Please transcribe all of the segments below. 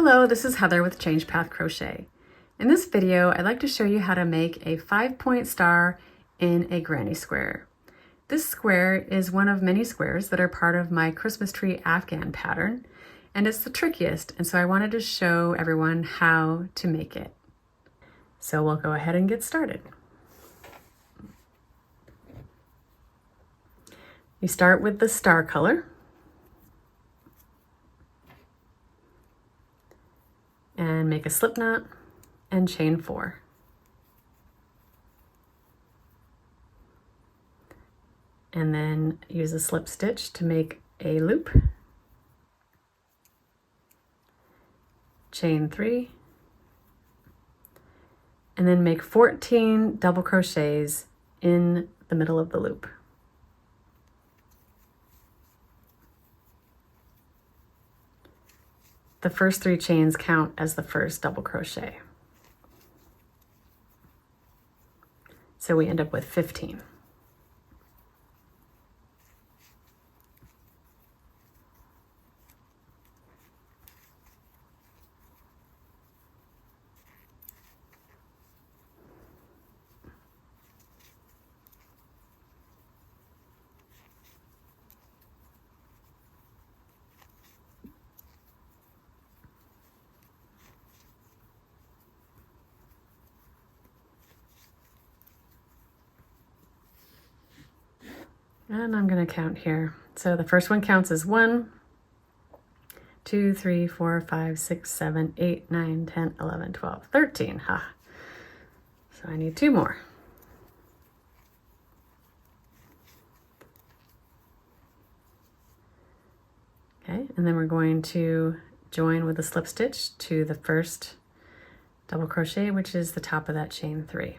Hello, this is Heather with Change Path Crochet. In this video, I'd like to show you how to make a 5-point star in a granny square. This square is one of many squares that are part of my Christmas Tree Afghan pattern, and it's the trickiest, and so I wanted to show everyone how to make it. So we'll go ahead and get started. You start with the star color. And make a slip knot and chain 4. And then use a slip stitch to make a loop. Chain 3. And then make 14 double crochets in the middle of the loop. The first 3 chains count as the first double crochet. So we end up with 15. And I'm going to count here. So the first one counts as 1, 2, 3, 4, 5, 6, 7, 8, 9, 10, 11, 12, 13. Ha! So I need 2 more. Okay, and then we're going to join with a slip stitch to the first double crochet, which is the top of that chain 3.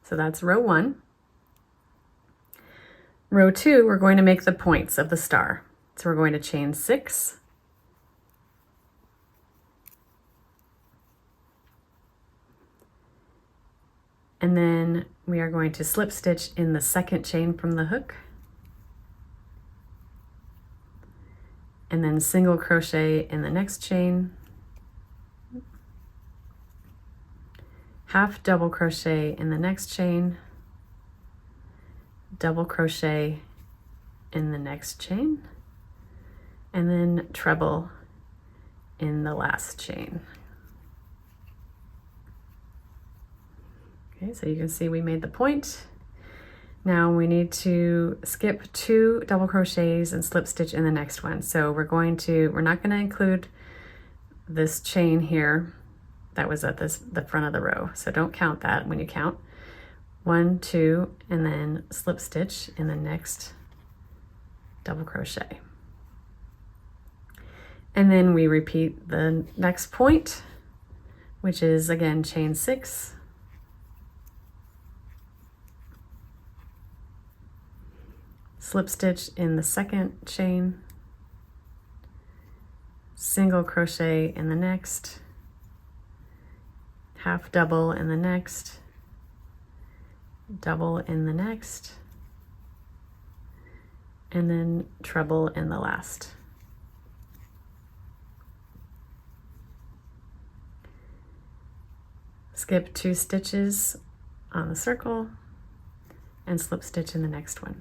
So that's row 1. Row 2, we're going to make the points of the star. So we're going to chain 6. And then we are going to slip stitch in the second chain from the hook. And then single crochet in the next chain. Half double crochet in the next chain. Double crochet in the next chain, and then treble in the last chain. Okay, so you can see we made the point. Now we need to skip 2 double crochets and slip stitch in the next one. So we're not going to include this chain here that was at the front of the row. So don't count that when you count. 1, 2, and then slip stitch in the next double crochet. And then we repeat the next point, which is again chain 6. Slip stitch in the second chain. Single crochet in the next. Half double in the next. Double in the next, and then treble in the last. Skip 2 stitches on the circle and slip stitch in the next one.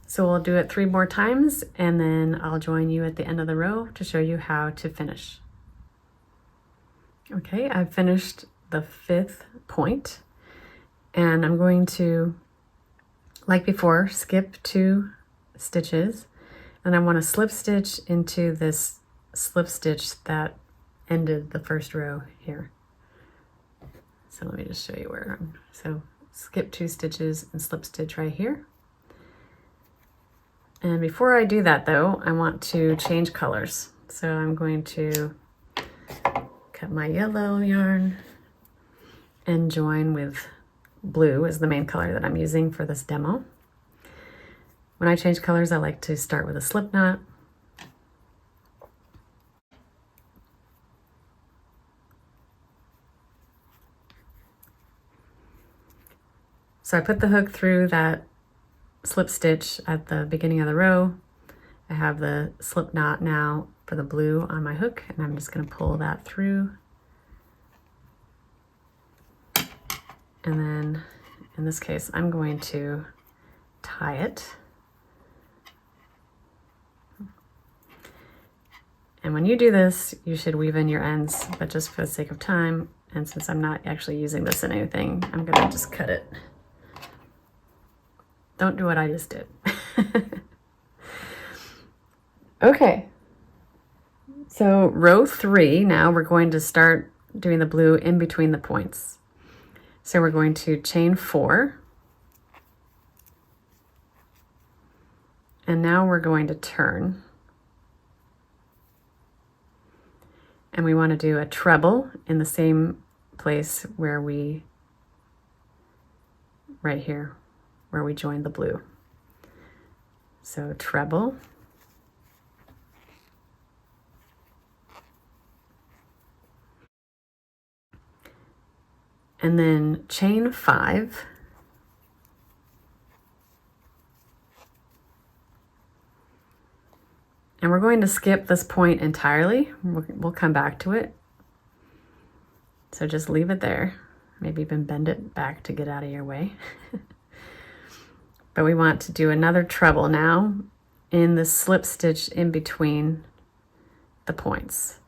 So we'll do it 3 more times, and then I'll join you at the end of the row to show you how to finish. Okay, I've finished the 5th point, and I'm going to, like before, skip 2 stitches, and I want to slip stitch into this slip stitch that ended the first row here. So let me just show you where so skip 2 stitches and slip stitch right here. And before I do that though, I want to change colors. So I'm going to cut my yellow yarn and join with blue as the main color that I'm using for this demo. When I change colors, I like to start with a slip knot. So I put the hook through that slip stitch at the beginning of the row, I have the slip knot now for the blue on my hook, and I'm just going to pull that through. And then in this case, I'm going to tie it. And when you do this, you should weave in your ends, but just for the sake of time, and since I'm not actually using this in anything, I'm gonna just cut it. Don't do what I just did. Okay, so row 3, now we're going to start doing the blue in between the points. So we're going to chain 4. And now we're going to turn. And we want to do a treble in the same place where right here, where we joined the blue. So treble. And then chain 5. And we're going to skip this point entirely. We'll come back to it. So just leave it there. Maybe even bend it back to get out of your way. But we want to do another treble now in the slip stitch in between the points.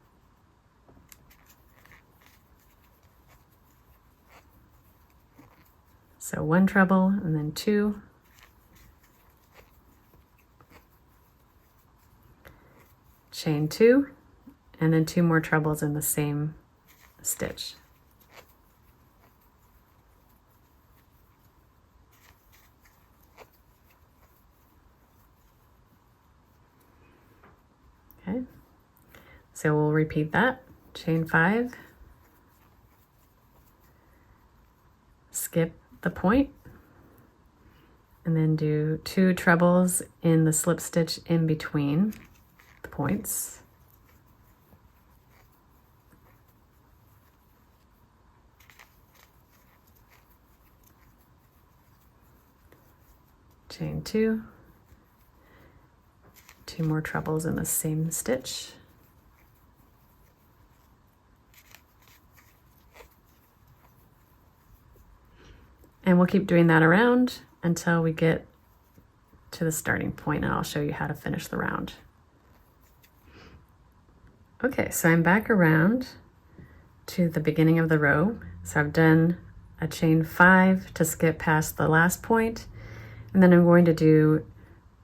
So 1 treble and then 2. Chain 2, and then 2 more trebles in the same stitch. Okay, so we'll repeat that. Chain 5, skip the point, and then do 2 trebles in the slip stitch in between the points. Chain 2, 2 more trebles in the same stitch. And we'll keep doing that around until we get to the starting point, and I'll show you how to finish the round. Okay, so I'm back around to the beginning of the row. So I've done a chain 5 to skip past the last point, and then I'm going to do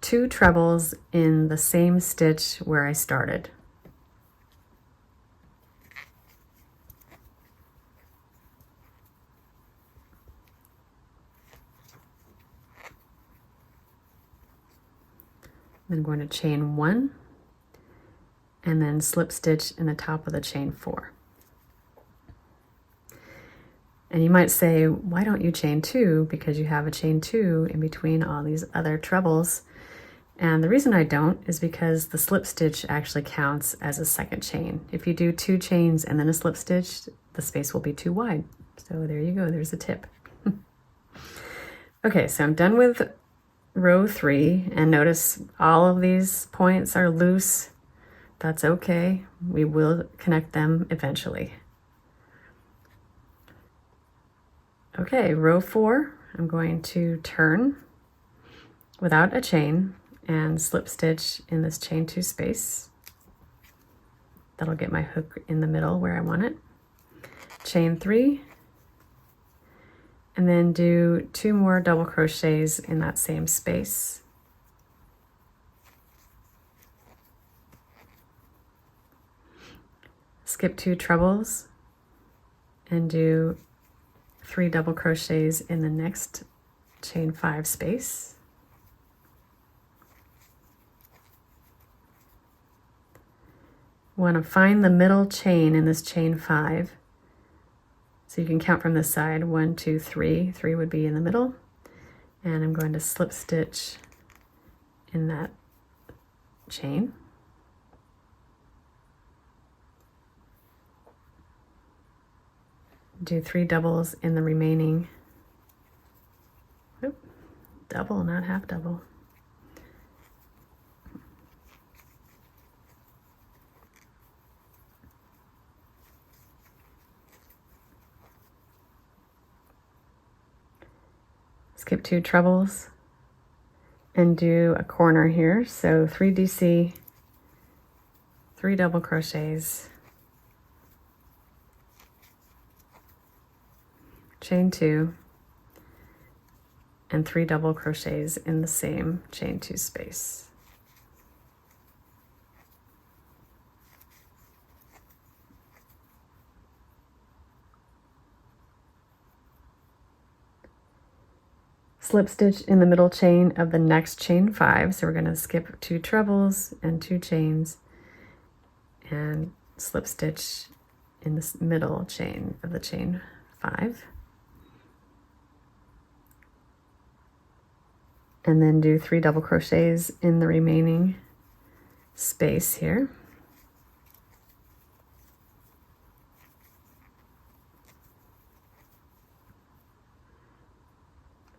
2 trebles in the same stitch where I started. I'm going to chain 1 and then slip stitch in the top of the chain 4. And you might say, why don't you chain 2? Because you have a chain 2 in between all these other trebles. And the reason I don't is because the slip stitch actually counts as a second chain. If you do 2 chains and then a slip stitch, the space will be too wide. So there you go, there's a tip. Okay, so I'm done with row 3, and notice all of these points are loose. That's okay. We will connect them eventually. Okay, row 4, I'm going to turn without a chain and slip stitch in this chain 2 space. That'll get my hook in the middle where I want it. Chain 3, and then do 2 more double crochets in that same space. Skip 2 trebles and do 3 double crochets in the next chain 5 space. Want to find the middle chain in this chain 5. So you can count from this side, 1, 2, 3. 3 would be in the middle. And I'm going to slip stitch in that chain. Do 3 doubles in the remaining, double, not half double. skip 2 trebles, and do a corner here. So 3 DC, 3 double crochets, chain 2, and 3 double crochets in the same chain 2 space. Slip stitch in the middle chain of the next chain 5. So we're going to skip 2 trebles and 2 chains and slip stitch in this middle chain of the chain 5. And then do 3 double crochets in the remaining space here.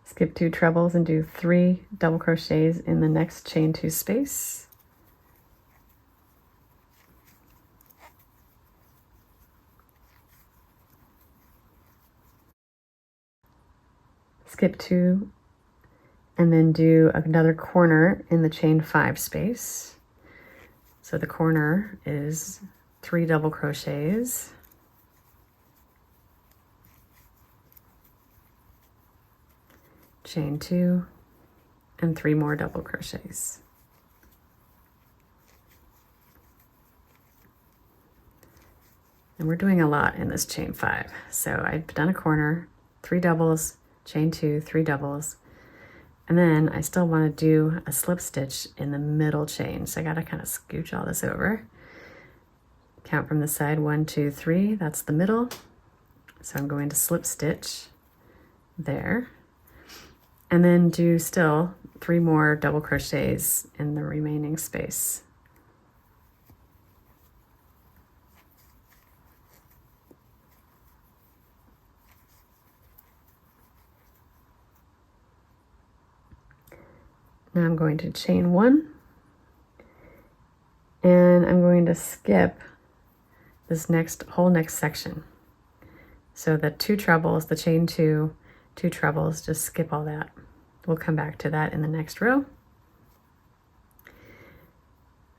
Skip 2 trebles and do 3 double crochets in the next chain 2 space. Skip 2 and then do another corner in the chain 5 space. So the corner is 3 double crochets. Chain 2 and 3 more double crochets. And we're doing a lot in this chain 5. So I've done a corner, 3 doubles, chain 2, 3 doubles, and then I still want to do a slip stitch in the middle chain. So I got to kind of scooch all this over. Count from the side, 1, 2, 3, that's the middle. So I'm going to slip stitch there. And then do still 3 more double crochets in the remaining space. Now I'm going to chain 1, and I'm going to skip this whole next section. So the 2 trebles, the chain 2, 2 trebles, just skip all that. We'll come back to that in the next row.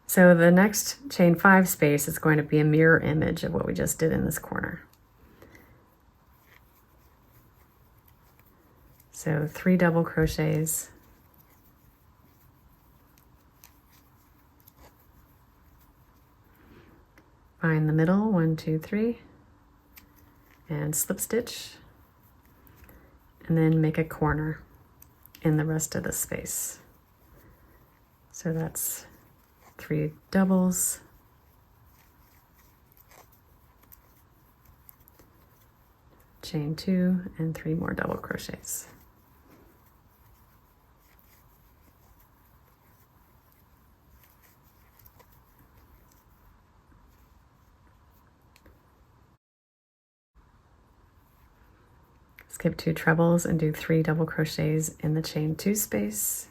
So the next chain 5 space is going to be a mirror image of what we just did in this corner. So 3 double crochets, find the middle, 1, 2, 3, and slip stitch, and then make a corner in the rest of the space. So that's 3 doubles, chain 2, and 3 more double crochets. Skip 2 trebles and do 3 double crochets in the chain 2 space.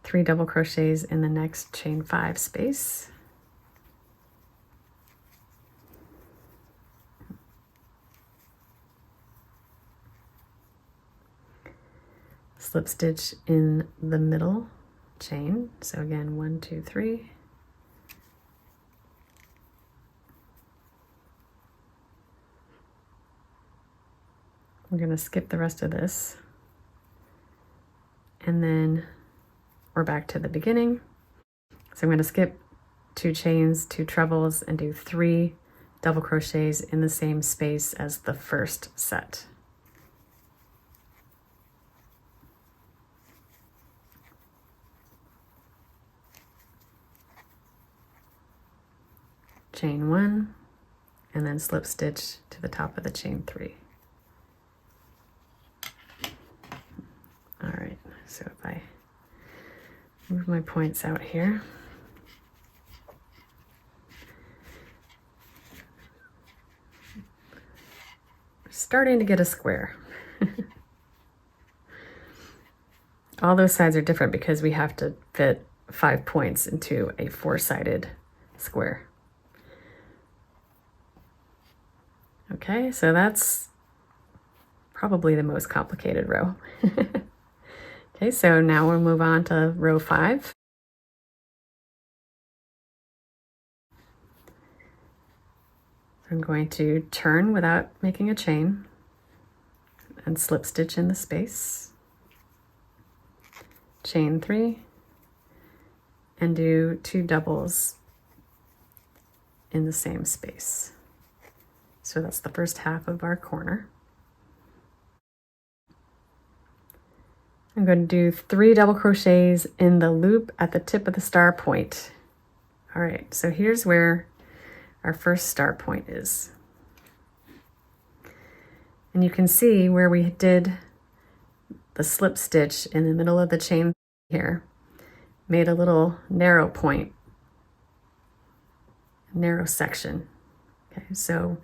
Three double crochets in the next chain 5 space. Slip stitch in the middle chain. So again, 1, 2, 3. We're going to skip the rest of this. And then we're back to the beginning. So I'm going to skip 2 chains, 2 trebles, and do 3 double crochets in the same space as the first set. Chain 1, and then slip stitch to the top of the chain 3. All right, so if I move my points out here, starting to get a square. All those sides are different because we have to fit 5 points into a 4-sided square. Okay, so that's probably the most complicated row. Okay, so now we'll move on to row 5. I'm going to turn without making a chain and slip stitch in the space, chain 3, and do 2 doubles in the same space. So that's the first half of our corner. I'm going to do 3 double crochets in the loop at the tip of the star point. All right, so here's where our first star point is. And you can see where we did the slip stitch in the middle of the chain here, made a little narrow point, narrow section. Okay, so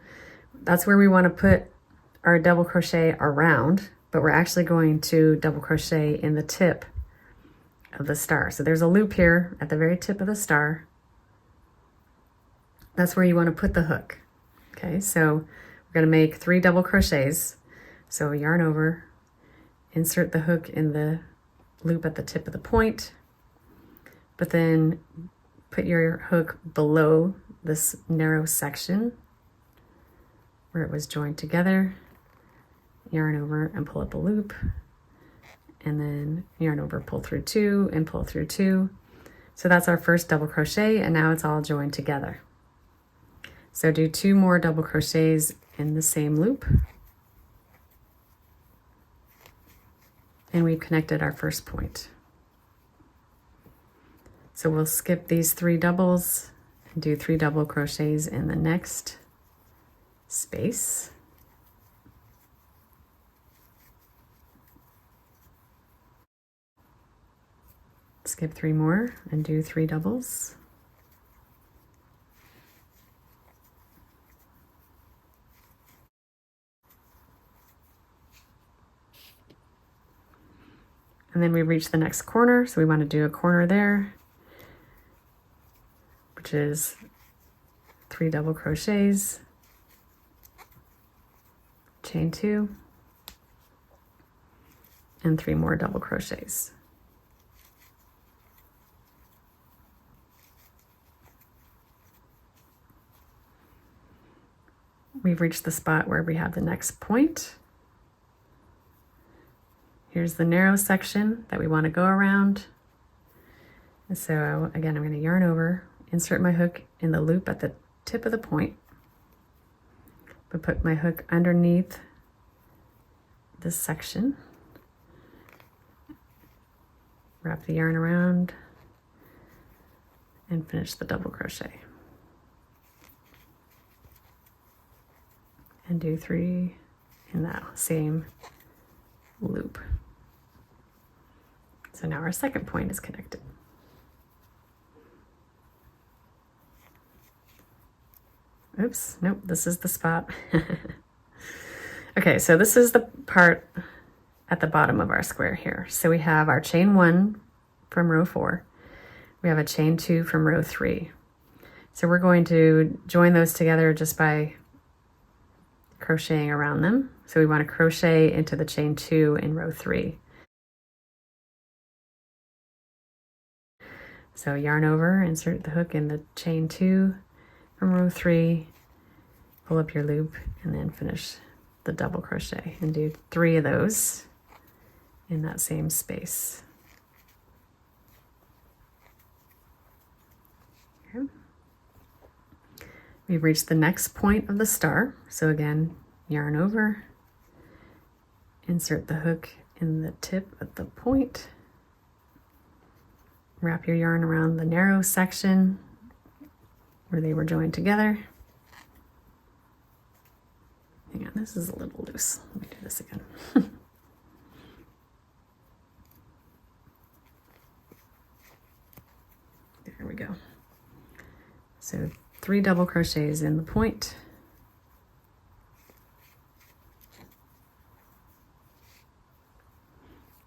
that's where we want to put our double crochet around, but we're actually going to double crochet in the tip of the star. So there's a loop here at the very tip of the star. That's where you want to put the hook. Okay, so we're going to make 3 double crochets. So yarn over, insert the hook in the loop at the tip of the point, but then put your hook below this narrow section where it was joined together, yarn over and pull up a loop, and then yarn over, pull through 2 and pull through 2. So that's our first double crochet, and now it's all joined together. So do 2 more double crochets in the same loop, and we've connected our first point. So we'll skip these 3 doubles and do 3 double crochets in the next space. Skip 3 more and do 3 doubles. And then we reach the next corner, so we want to do a corner there, which is 3 double crochets, chain 2, and 3 more double crochets. We've reached the spot where we have the next point. Here's the narrow section that we want to go around. And so again, I'm going to yarn over, insert my hook in the loop at the tip of the point, but put my hook underneath this section, wrap the yarn around, and finish the double crochet. And do 3 in that same loop. So now our second point is connected. Oops, nope, this is the spot. Okay, so this is the part at the bottom of our square here. So we have our chain 1 from row 4. We have a chain 2 from row 3. So we're going to join those together just by crocheting around them. So we want to crochet into the chain 2 in row 3. So yarn over, insert the hook in the chain 2 from row 3, pull up your loop, and then finish the double crochet and do 3 of those in that same space. Okay. We've reached the next point of the star. So again, yarn over, insert the hook in the tip of the point, wrap your yarn around the narrow section where they were joined together. Hang on, this is a little loose. Let me do this again. There we go. So 3 double crochets in the point.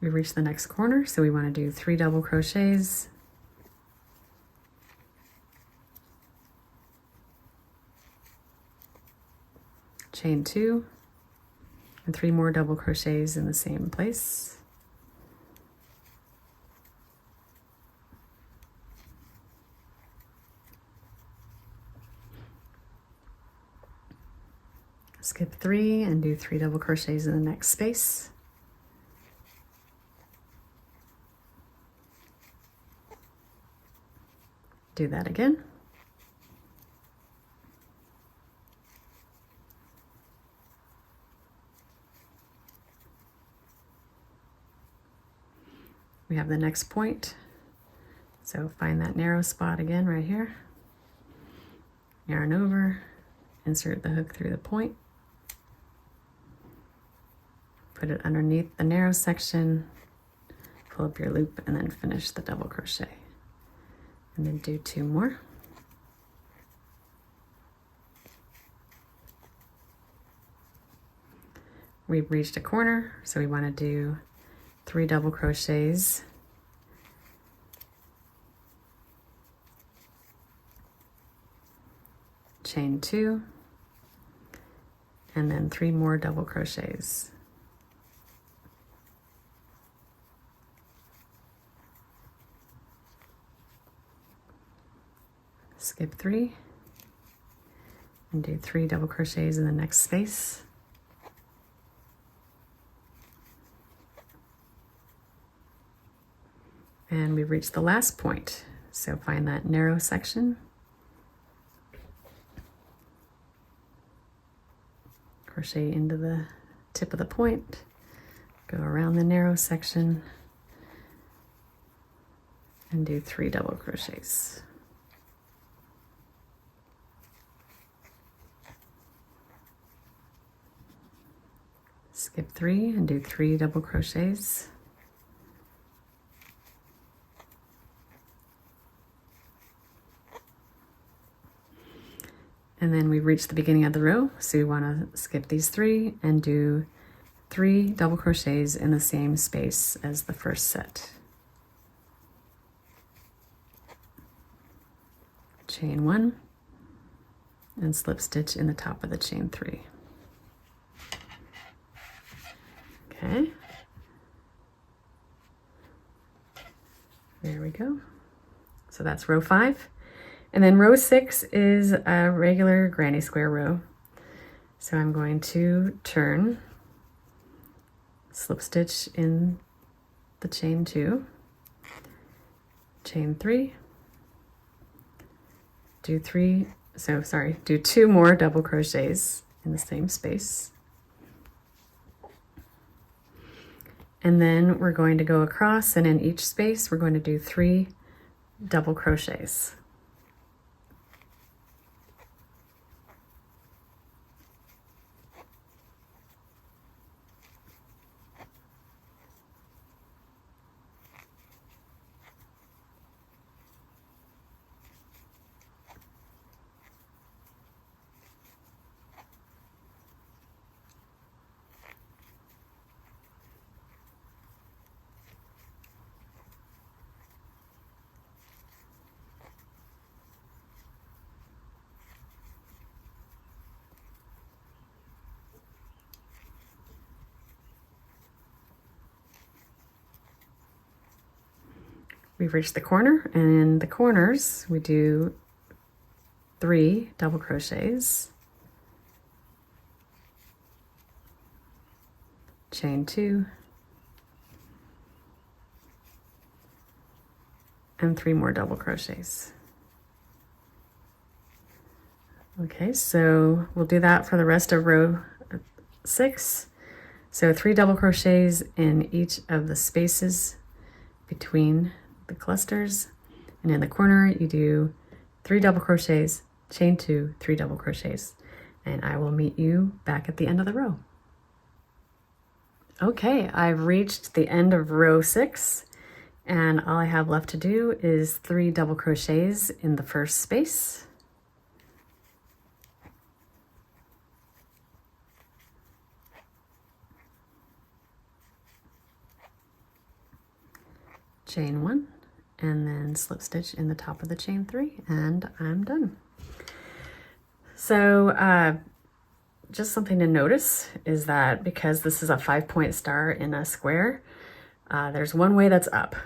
We reach the next corner, so we want to do 3 double crochets chain 2, and 3 more double crochets in the same place. Skip 3 and do 3 double crochets in the next space. Do that again. We have the next point, so find that narrow spot again right here, yarn over, insert the hook through the point, put it underneath the narrow section, pull up your loop, and then finish the double crochet. And then do 2 more. We've reached a corner, so we want to do 3 double crochets, chain 2, and then 3 more double crochets. Skip 3 and do 3 double crochets in the next space. And we've reached the last point, so find that narrow section, crochet into the tip of the point, go around the narrow section, and do 3 double crochets. Skip 3 and do 3 double crochets. And then we've reached the beginning of the row, so we want to skip these 3 and do 3 double crochets in the same space as the first set. Chain 1 and slip stitch in the top of the chain 3. Okay. There we go. So that's row 5. And then row 6 is a regular granny square row. So I'm going to turn, slip stitch in the chain 2, chain 3, do 2 more double crochets in the same space. And then we're going to go across, and in each space we're going to do 3 double crochets. We've reached the corner, and in the corners we do 3 double crochets, chain 2, and 3 more double crochets. Okay, so we'll do that for the rest of row 6. So 3 double crochets in each of the spaces between the clusters, and in the corner you do 3 double crochets, chain 2, 3 double crochets, and I will meet you back at the end of the row. Okay, I've reached the end of row 6, and all I have left to do is 3 double crochets in the first space, chain 1, and then slip stitch in the top of the chain 3, and I'm done. So just something to notice is that because this is a 5-point star in a square, there's one way that's up.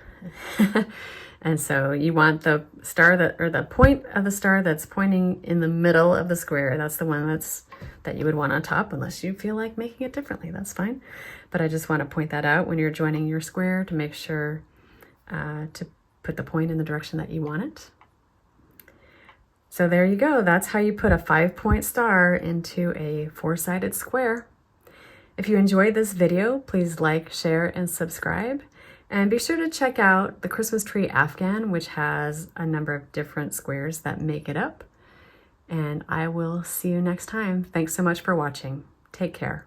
And so you want the star or the point of the star that's pointing in the middle of the square. That's the one that you would want on top, unless you feel like making it differently, that's fine. But I just want to point that out when you're joining your square to make sure to put the point in the direction that you want it. So there you go. That's how you put a 5-point star into a 4-sided square. If you enjoyed this video, please like, share, and subscribe. And be sure to check out the Christmas Tree Afghan, which has a number of different squares that make it up. And I will see you next time. Thanks so much for watching. Take care.